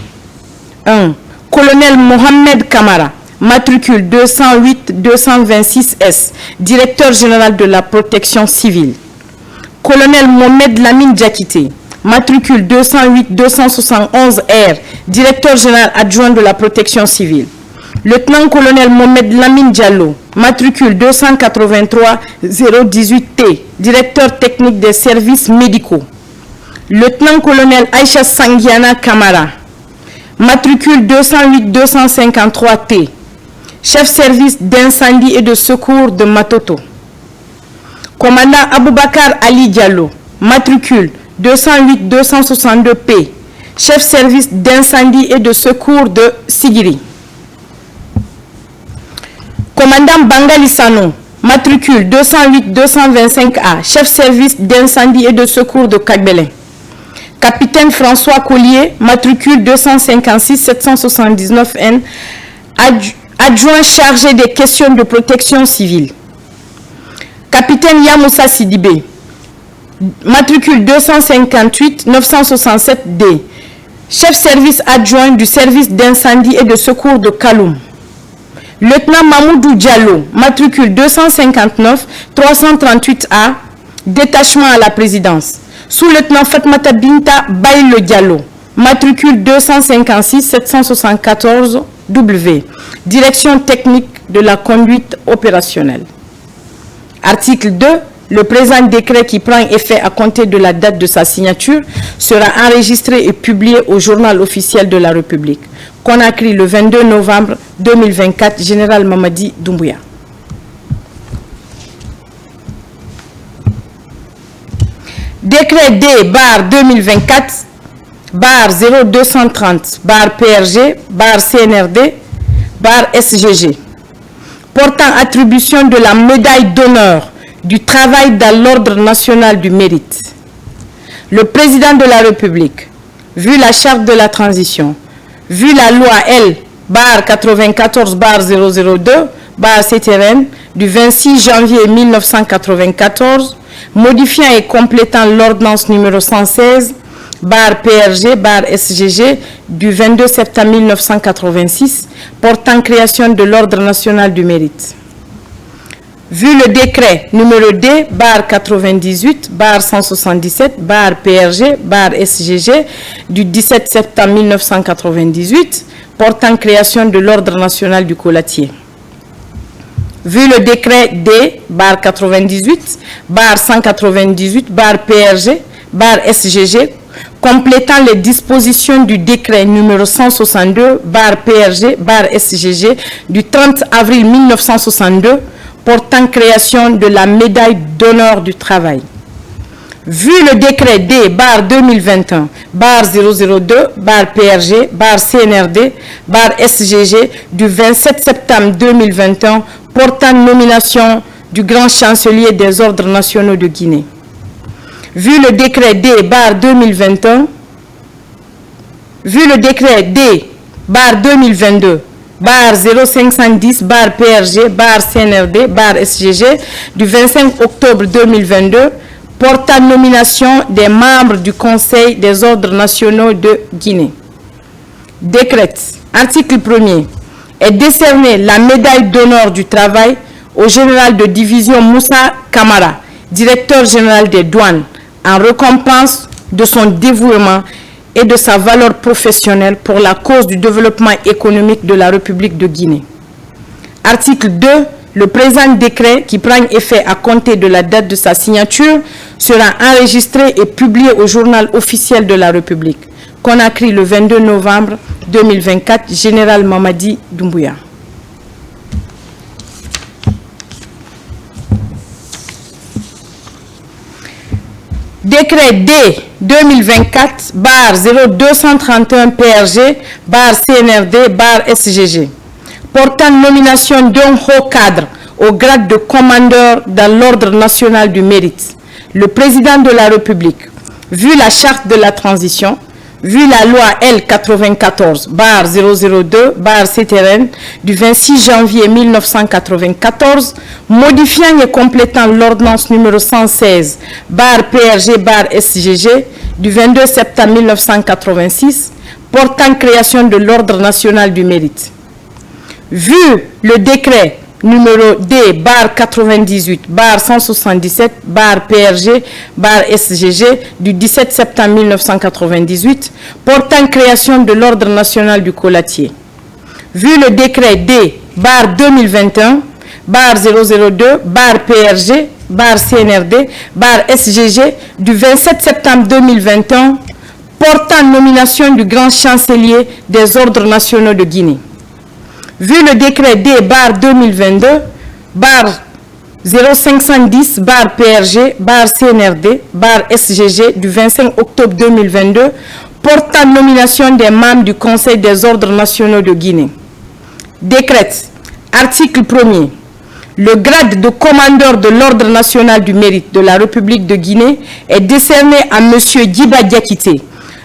1. Colonel Mohamed Kamara, matricule 208-226S, directeur général de la protection civile. Colonel Mohamed Lamine Diakité, matricule 208-271R, directeur général adjoint de la protection civile. Lieutenant-colonel Mohamed Lamine Diallo, matricule 283-018T, directeur technique des services médicaux. Lieutenant-colonel Aïcha Sangiana Kamara, matricule 208-253T, chef service d'incendie et de secours de Matoto. Commandant Aboubakar Ali Diallo, matricule 208-262P, chef service d'incendie et de secours de Sigiri. Commandant Bangali Sano, matricule 208-225A, chef service d'incendie et de secours de Kagbelin. Capitaine François Collier, matricule 256-779N, adjoint chargé des questions de protection civile. Capitaine Yamoussa Sidibé, matricule 258-967D, chef service adjoint du service d'incendie et de secours de Kaloum. Lieutenant Mamoudou Diallo, matricule 259-338A, détachement à la présidence. Sous-lieutenant Fatmata Binta Baïle Diallo, matricule 256-774W, direction technique de la conduite opérationnelle. Article 2. Le présent décret qui prend effet à compter de la date de sa signature sera enregistré et publié au journal officiel de la République. Conakry le 22 novembre 2024, Général Mamadi Doumbouya. Décret D-0230-0230-PRG-CNRD-SGG portant attribution de la médaille d'honneur du travail dans l'ordre national du mérite. Le président de la République, vu la charte de la transition, vu la loi L-94/002/CTRN du 26 janvier 1994, modifiant et complétant l'ordonnance numéro 116/PRG/SGG du 22 septembre 1986 portant création de l'ordre national du mérite. Vu le décret numéro D/98/177/PRG/SGG du 17 septembre 1998 portant création de l'ordre national du colatier. Vu le décret D/98/198/PRG/SGG complétant les dispositions du décret numéro 162/PRG/SGG du 30 avril 1962 portant création de la médaille d'honneur du travail. Vu le décret D/2020/002/PRG/CNRD/SGG du 27 septembre 2021 portant nomination du grand chancelier des ordres nationaux de Guinée. Vu le décret D/2021, vu le décret D/0510/PRG/CNRD/SGG du 25 octobre 2022 portant nomination des membres du Conseil des ordres nationaux de Guinée. Décrète. Article 1er. Est décerné la médaille d'honneur du travail au général de division Moussa Kamara, directeur général des douanes, en récompense de son dévouement et de sa valeur professionnelle pour la cause du développement économique de la République de Guinée. Article 2. Le présent décret qui prend effet à compter de la date de sa signature sera enregistré et publié au journal officiel de la République. Conakry le 22 novembre 2024, Général Mamadi Doumbouya. Décret D/0231-PRG/CNRD/SGG portant nomination d'un haut cadre au grade de commandeur dans l'ordre national du mérite. Le président de la République, vu la charte de la transition, vu la loi L94/002/CTRN du 26 janvier 1994, modifiant et complétant l'ordonnance numéro 116/PRG/SGG du 22 septembre 1986, portant création de l'Ordre national du mérite. Vu le décret numéro D/98/177/PRG/SGG du 17 septembre 1998 portant création de l'Ordre national du colatier. Vu le décret D/2020/002/PRG/CNRD/SGG du 27 septembre 2021 portant nomination du grand chancelier des ordres nationaux de Guinée. Vu le décret D/0510/PRG/CNRD/SGG du 25 octobre 2022 portant nomination des membres du Conseil des ordres nationaux de Guinée. Décrète. Article 1er. Le grade de commandeur de l'Ordre national du mérite de la République de Guinée est décerné à M. Djiba Diakité,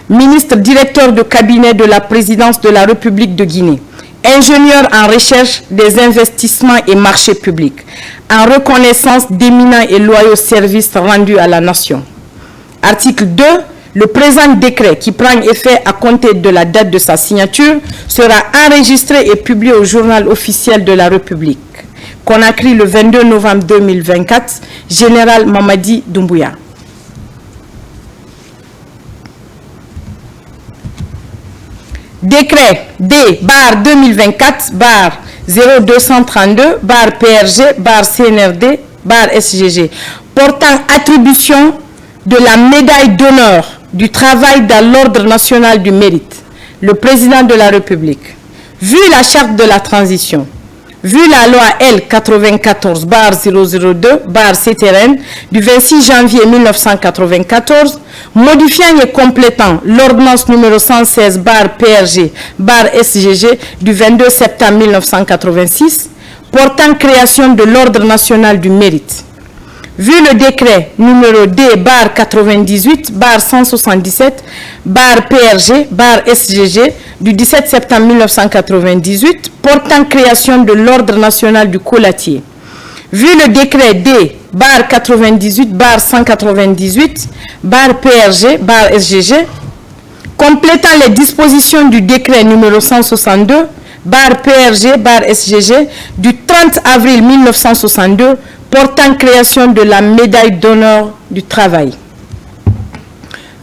ministre directeur de cabinet de la présidence de la République de Guinée, ingénieur en recherche des investissements et marchés publics, en reconnaissance d'éminents et loyaux services rendus à la nation. Article 2. Le présent décret, qui prend effet à compter de la date de sa signature, sera enregistré et publié au journal officiel de la République. Conakry, le 22 novembre 2024, Général Mamadi Doumbouya. Décret D/0232/0232/PRG/CNRD/SGG portant attribution de la médaille d'honneur du travail dans l'Ordre national du mérite. Le président de la République. Vu la charte de la transition, vu la loi L94/002/CTRN du 26 janvier 1994, modifiant et complétant l'ordonnance numéro 116/PRG/SGG du 22 septembre 1986, portant création de l'Ordre national du mérite. Vu le décret numéro D/98/177/PRG/SGG du 17 septembre 1998 portant création de l'Ordre national du colatier. Vu le décret D/98/198/PRG/SGG complétant les dispositions du décret numéro 162/PRG/SGG du 30 avril 1962 portant création de la médaille d'honneur du travail.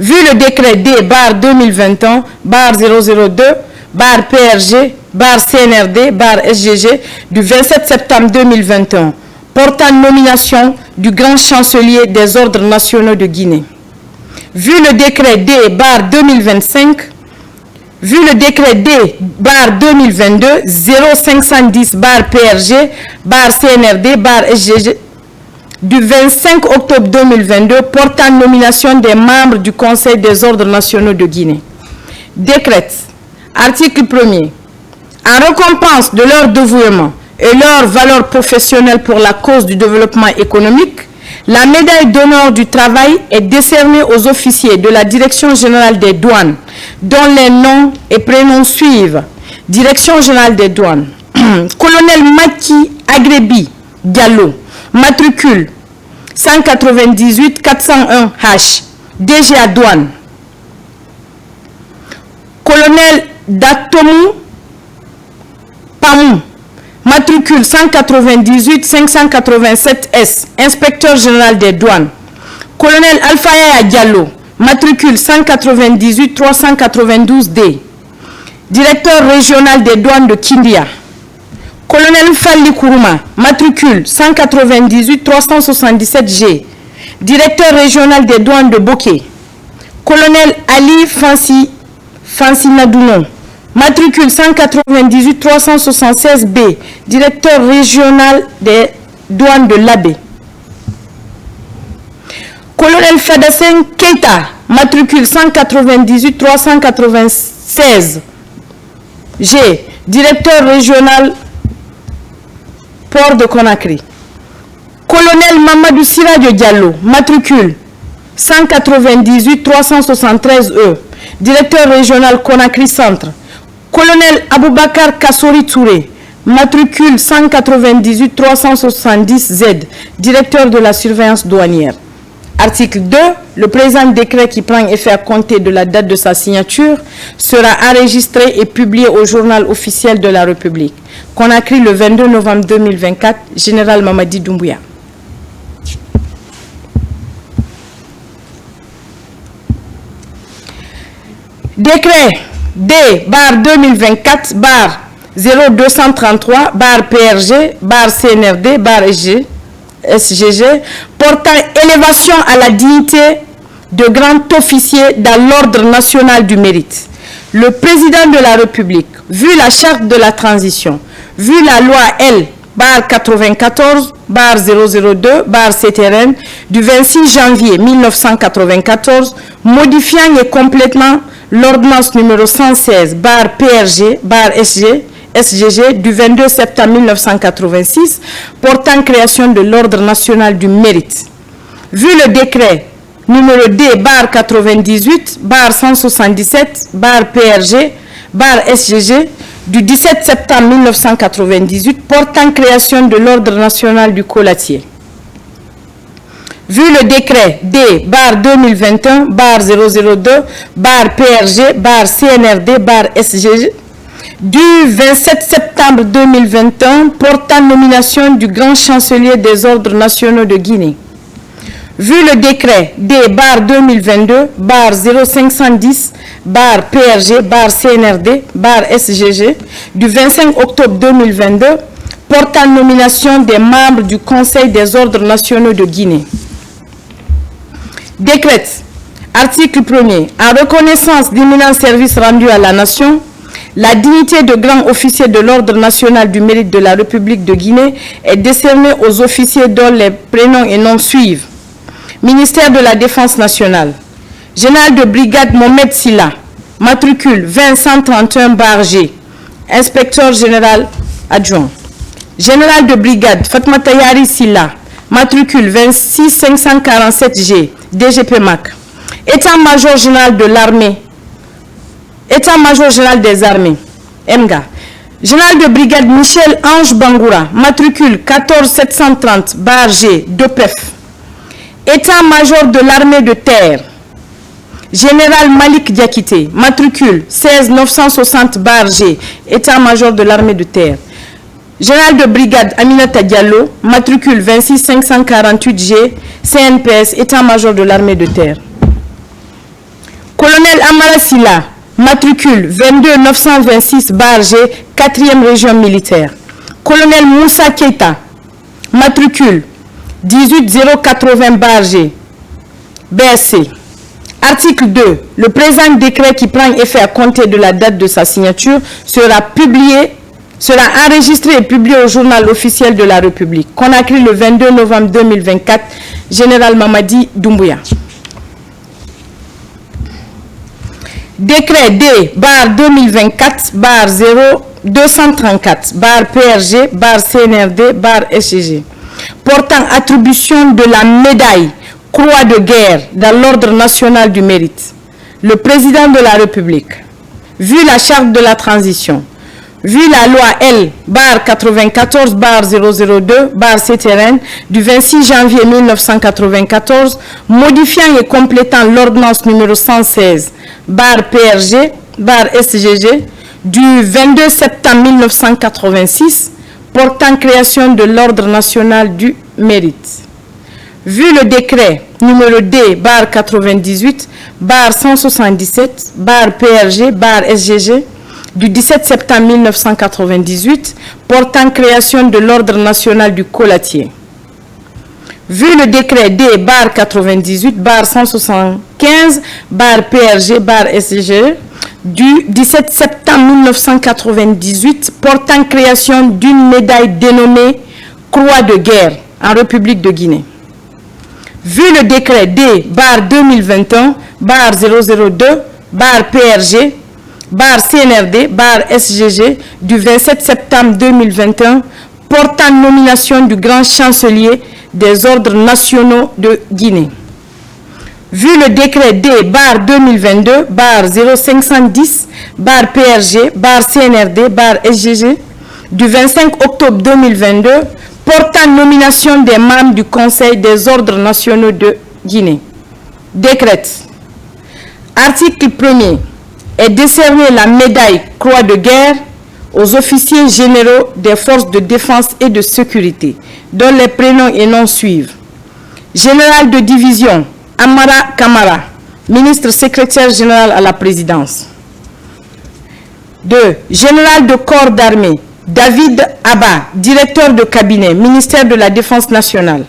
Vu le décret D/002/PRG/CNRD/SGG du 27 septembre 2021 portant nomination du grand chancelier des ordres nationaux de Guinée. Vu le décret D/2025, vu le décret D/2022 0510/PRG/CNRD/SGG du 25 octobre 2022 portant nomination des membres du Conseil des ordres nationaux de Guinée. Décrète. Article 1er. En récompense de leur dévouement et leur valeur professionnelle pour la cause du développement économique, la médaille d'honneur du travail est décernée aux officiers de la Direction générale des douanes, dont les noms et prénoms suivent. Direction générale des douanes. Colonel Maki Agrebi Diallo, matricule 198 401H, DGA douane. Colonel Datomu Pamou, matricule 198 587S, inspecteur général des douanes. Colonel Alfaya Diallo, matricule 198 392D, directeur régional des douanes de Kindia. Colonel Falli Kourouma, matricule 198 377G, directeur régional des douanes de Boké. Colonel Ali Fansi Nadounon, matricule 198 376B, directeur régional des douanes de l'Abbé. Colonel Fadassen Keita, matricule 198 396G, directeur régional Port de Conakry. Colonel Mamadou Siradio Diallo, matricule 198 373E, directeur régional Conakry Centre. Colonel Aboubakar Kassori Touré, matricule 198 370 Z, directeur de la surveillance douanière. Article 2. Le présent décret qui prend effet à compter de la date de sa signature sera enregistré et publié au journal officiel de la République. Conakry le 22 novembre 2024, Général Mamadi Doumbouya. Décret D-233-PRG-CNRD-SGG portant élévation à la dignité de grand officier dans l'ordre national du mérite. Le président de la République, vu la charte de la transition, vu la loi L-94/002/CTRN du 26 janvier 1994, modifiant et complétant l'ordonnance numéro 116/PRG/SGG du 22 septembre 1986 portant création de l'ordre national du mérite. Vu le décret numéro D/99/177/PRG/SGG du 17 septembre 1998 portant création de l'ordre national du colatier. Vu le décret D/002/PRG/CNRD/SGG du 27 septembre 2021 portant nomination du grand chancelier des ordres nationaux de Guinée. Vu le décret D/2022/0510/PRG/CNRD/SGG du 25 octobre 2022 portant nomination des membres du Conseil des ordres nationaux de Guinée. Décrète, article 1er, en reconnaissance d'imminents services rendus à la nation, la dignité de grand officier de l'ordre national du mérite de la République de Guinée est décernée aux officiers dont les prénoms et noms suivent. Ministère de la Défense nationale, Général de brigade Mohamed Silla, matricule 20131-G, inspecteur général adjoint. Général de brigade Fatmata Yari Silla, matricule 26547G, DGP MAC. État-major général de l'armée, État-major général des armées, MGA. Général de brigade Michel Ange Bangoura, matricule 14730-G, DOPEF. État-major de l'armée de terre, Général Malik Diakité, matricule 16960-G, État-major de l'armée de terre. Général de brigade Aminata Diallo, matricule 26548G, CNPS, État-major de l'armée de terre. Colonel Amara Silla, matricule 22926-G, 4e région militaire. Colonel Moussa Keita, matricule 18080-G, BSC. Article 2. Le présent décret qui prend effet à compter de la date de sa signature sera enregistré et publié au journal officiel de la République. Conakry le 22 novembre 2024, Général Mamadi Doumbouya. Décret D/0234/PRG/CNRD/SGG portant attribution de la médaille Croix de guerre dans l'ordre national du mérite. Le président de la République, vu la charte de la transition, vu la loi L/94/002/CTRN du 26 janvier 1994, modifiant et complétant l'ordonnance numéro 116/PRG/SGG du 22 septembre 1986, portant création de l'ordre national du mérite. Vu le décret numéro D/177/PRG/SGG du 17 septembre 1998 portant création de l'ordre national du colatier. Vu le décret D/178/175/PRG/SGG du 17 septembre 1998 portant création d'une médaille dénommée Croix de guerre en République de Guinée. Vu le décret D/2021/002/PRG/CNRD/SGG du 27 septembre 2021 portant nomination du grand chancelier des ordres nationaux de Guinée. vu le décret D-2010-0510-PRG-CNRD-SGG du 25 octobre 2022 portant nomination des membres du Conseil des ordres nationaux de Guinée. Décrète. Article 1er est décerné la médaille Croix de guerre aux officiers généraux des forces de défense et de sécurité, dont les prénoms et noms suivent. Général de division, Amara Kamara, ministre secrétaire général à la présidence. 2. Général de corps d'armée, David Abba, directeur de cabinet, ministère de la Défense nationale.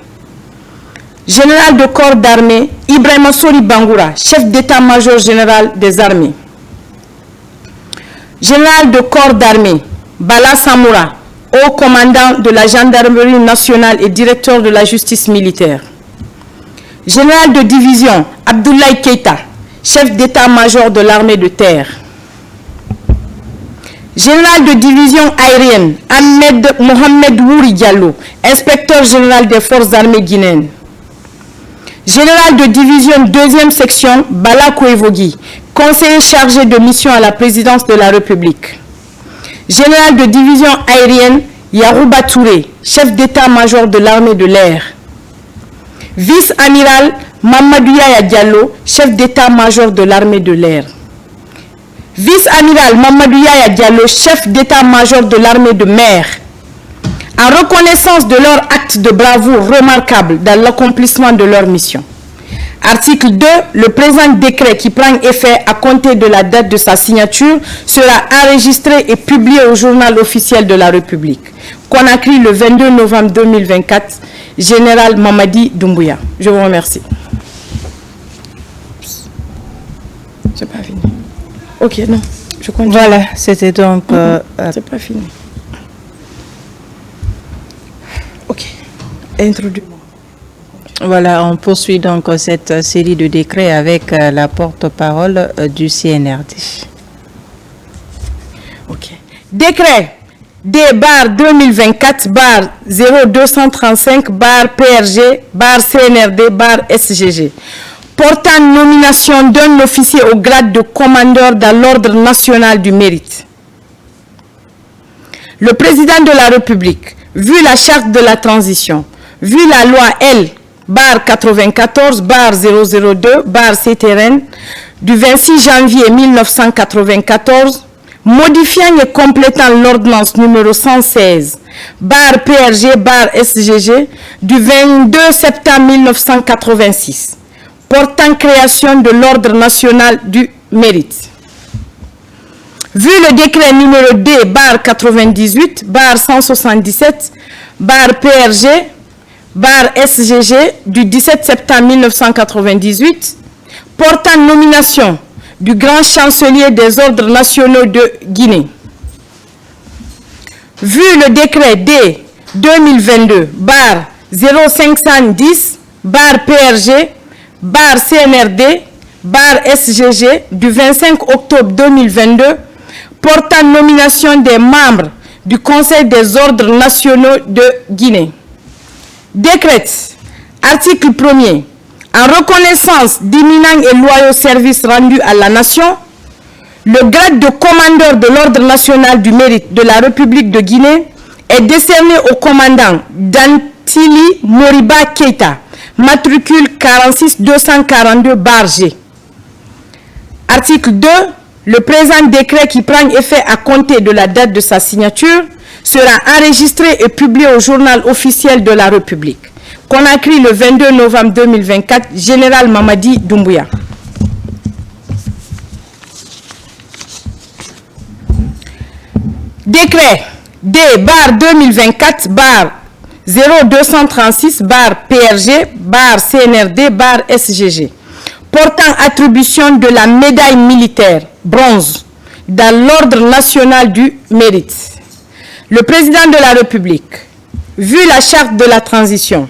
Général de corps d'armée, Ibrahima Sori Bangoura, chef d'état-major général des armées. Général de corps d'armée, Bala Samoura, haut commandant de la gendarmerie nationale et directeur de la justice militaire. Général de division, Abdoulaye Keita, chef d'état-major de l'armée de terre. Général de division aérienne, Ahmed Mohamed Wouri Diallo, inspecteur général des forces armées guinéennes. Général de division 2e section, Bala Kouevogui, conseiller chargé de mission à la présidence de la République. Général de division aérienne, Yarouba Touré, chef d'état-major de l'armée de l'air. Vice-amiral Mamadou Yaya Diallo, chef d'état-major de l'armée de l'air. Vice-amiral Mamadou Yaya Diallo, chef d'état-major de l'armée de mer. En reconnaissance de leur acte de bravoure remarquable dans l'accomplissement de leur mission. Article 2. Le présent décret qui prend effet à compter de la date de sa signature sera enregistré et publié au journal officiel de la République. Conakry le 22 novembre 2024. Général Mamadi Doumbouya. Je vous remercie. C'est pas fini. Ok, non. Je continue. Voilà, c'était donc... c'est pas fini. Ok. Introduit. Voilà, on poursuit donc cette série de décrets avec la porte-parole du CNRD. Ok. Décret D-0235-0235-PRG-CNRD-SGG portant nomination d'un officier au grade de commandeur dans l'ordre national du mérite. Le président de la République, vu la charte de la transition, vu la loi L-94/002/CTRN du 26 janvier 1994, modifiant et complétant l'ordonnance numéro 116/PRG/SGG du 22 septembre 1986, portant création de l'ordre national du mérite. Vu le décret numéro D-98/177/PRG/SGG du 17 septembre 1998, portant nomination du grand chancelier des ordres nationaux de Guinée. Vu le décret D-2022/0510/PRG/CNRD/SGG du 25 octobre 2022 portant nomination des membres du Conseil des ordres nationaux de Guinée. Décrète. Article 1er. En reconnaissance d'imminents et loyaux services rendus à la nation, le grade de commandeur de l'ordre national du mérite de la République de Guinée est décerné au commandant Dantili Moriba Keita, matricule 46242/G. Article 2. Le présent décret qui prend effet à compter de la date de sa signature sera enregistré et publié au journal officiel de la République. Conakry le 22 novembre 2024, Général Mamadi Doumbouya. Décret D-2036/0236/PRG/CNRD/SGG portant attribution de la médaille militaire bronze dans l'ordre national du mérite. Le président de la République, vu la charte de la transition,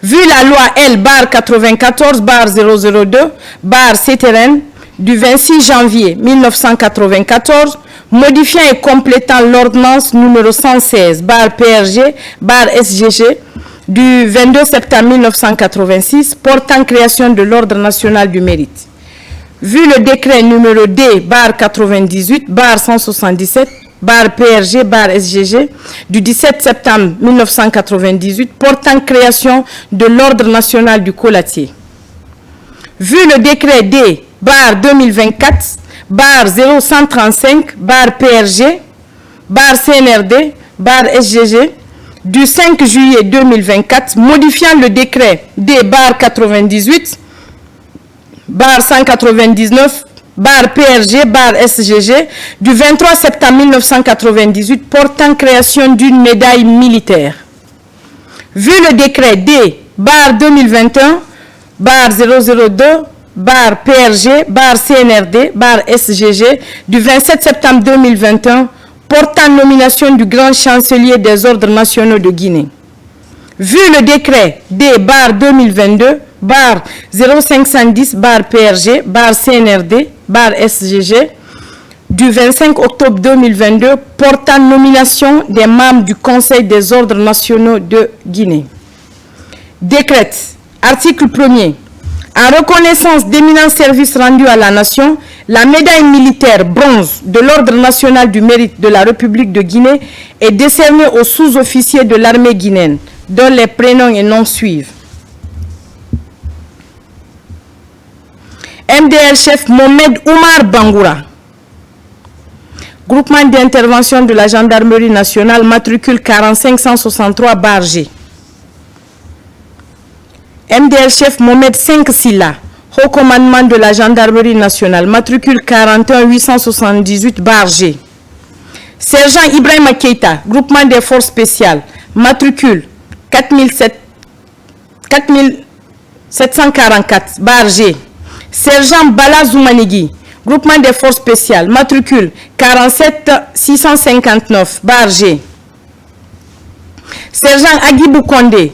vu la loi L-94/002/CTRN du 26 janvier 1994, modifiant et complétant l'ordonnance numéro 116/PRG/SGG du 22 septembre 1986 portant création de l'Ordre national du mérite. Vu le décret numéro D/98/177 /PRG/SGG du 17 septembre 1998 portant création de l'Ordre national du collatier. Vu le décret D/00135/PRG/CNRD/SGG du 5 juillet 2024 modifiant le décret D/98/199/PRG/SGG du 23 septembre 1998 portant création d'une médaille militaire. Vu le décret D/002/PRG/CNRD/SGG du 27 septembre 2021 portant nomination du grand chancelier des ordres nationaux de Guinée. Vu le décret D/0510/PRG/CNRD/SGG du 25 octobre 2022 portant nomination des membres du Conseil des ordres nationaux de Guinée. Décrète, article 1er. En reconnaissance d'éminents services rendus à la nation, la médaille militaire bronze de l'Ordre national du mérite de la République de Guinée est décernée aux sous-officiers de l'armée guinéenne, dont les prénoms et noms suivent. MDL chef Mohamed Oumar Bangoura. Groupement d'intervention de la gendarmerie nationale, matricule 45163/G. MDL chef Mohamed 5 Silla, haut commandement de la gendarmerie nationale, matricule 41878/G. Sergent Ibrahima Keita, groupement des forces spéciales, matricule 4744/G. Sergent Bala Zoumanigui, groupement des forces spéciales, matricule 47659/G. Sergent Agibou Kondé,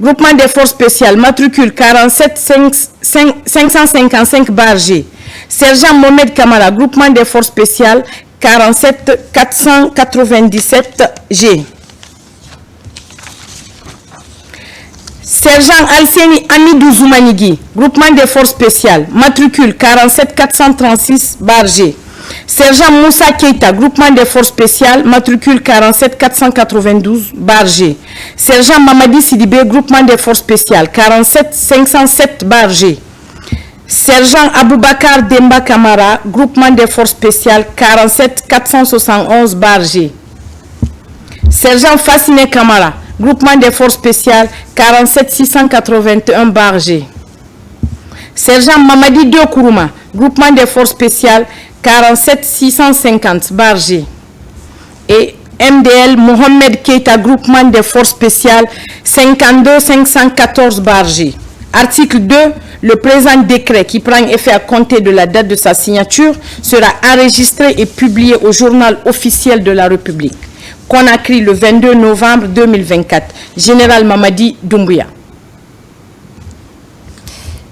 groupement des forces spéciales, matricule 47555/G. Sergent Mohamed Kamara, groupement des forces spéciales, 47497/G. Sergent Alseni Amidou Zoumanigui, groupement des forces spéciales, matricule 47436/G. Sergent Moussa Keita, groupement des forces spéciales, matricule 47492/G. Sergent Mamadi Sidibé, groupement des forces spéciales, 47507/G. Sergent Aboubakar Demba Kamara, groupement des forces spéciales, 47471/G. Sergent Fassine Kamara, groupement des forces spéciales, 47681/G. Sergent Mamadi Diokourouma, groupement des forces spéciales, 47650/G. Et MDL Mohamed Keita, groupement des forces spéciales, 52514/G. Article 2. Le présent décret qui prend effet à compter de la date de sa signature sera enregistré et publié au journal officiel de la République. Conakry le 22 novembre 2024. Général Mamadi Doumbouya.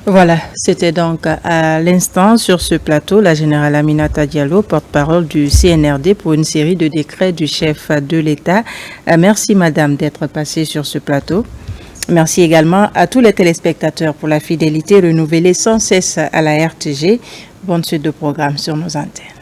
Voilà, c'était donc à l'instant sur ce plateau la générale Aminata Diallo, porte-parole du CNRD pour une série de décrets du chef de l'État. Merci madame d'être passée sur ce plateau. Merci également à tous les téléspectateurs pour la fidélité renouvelée sans cesse à la RTG. Bonne suite de programme sur nos antennes.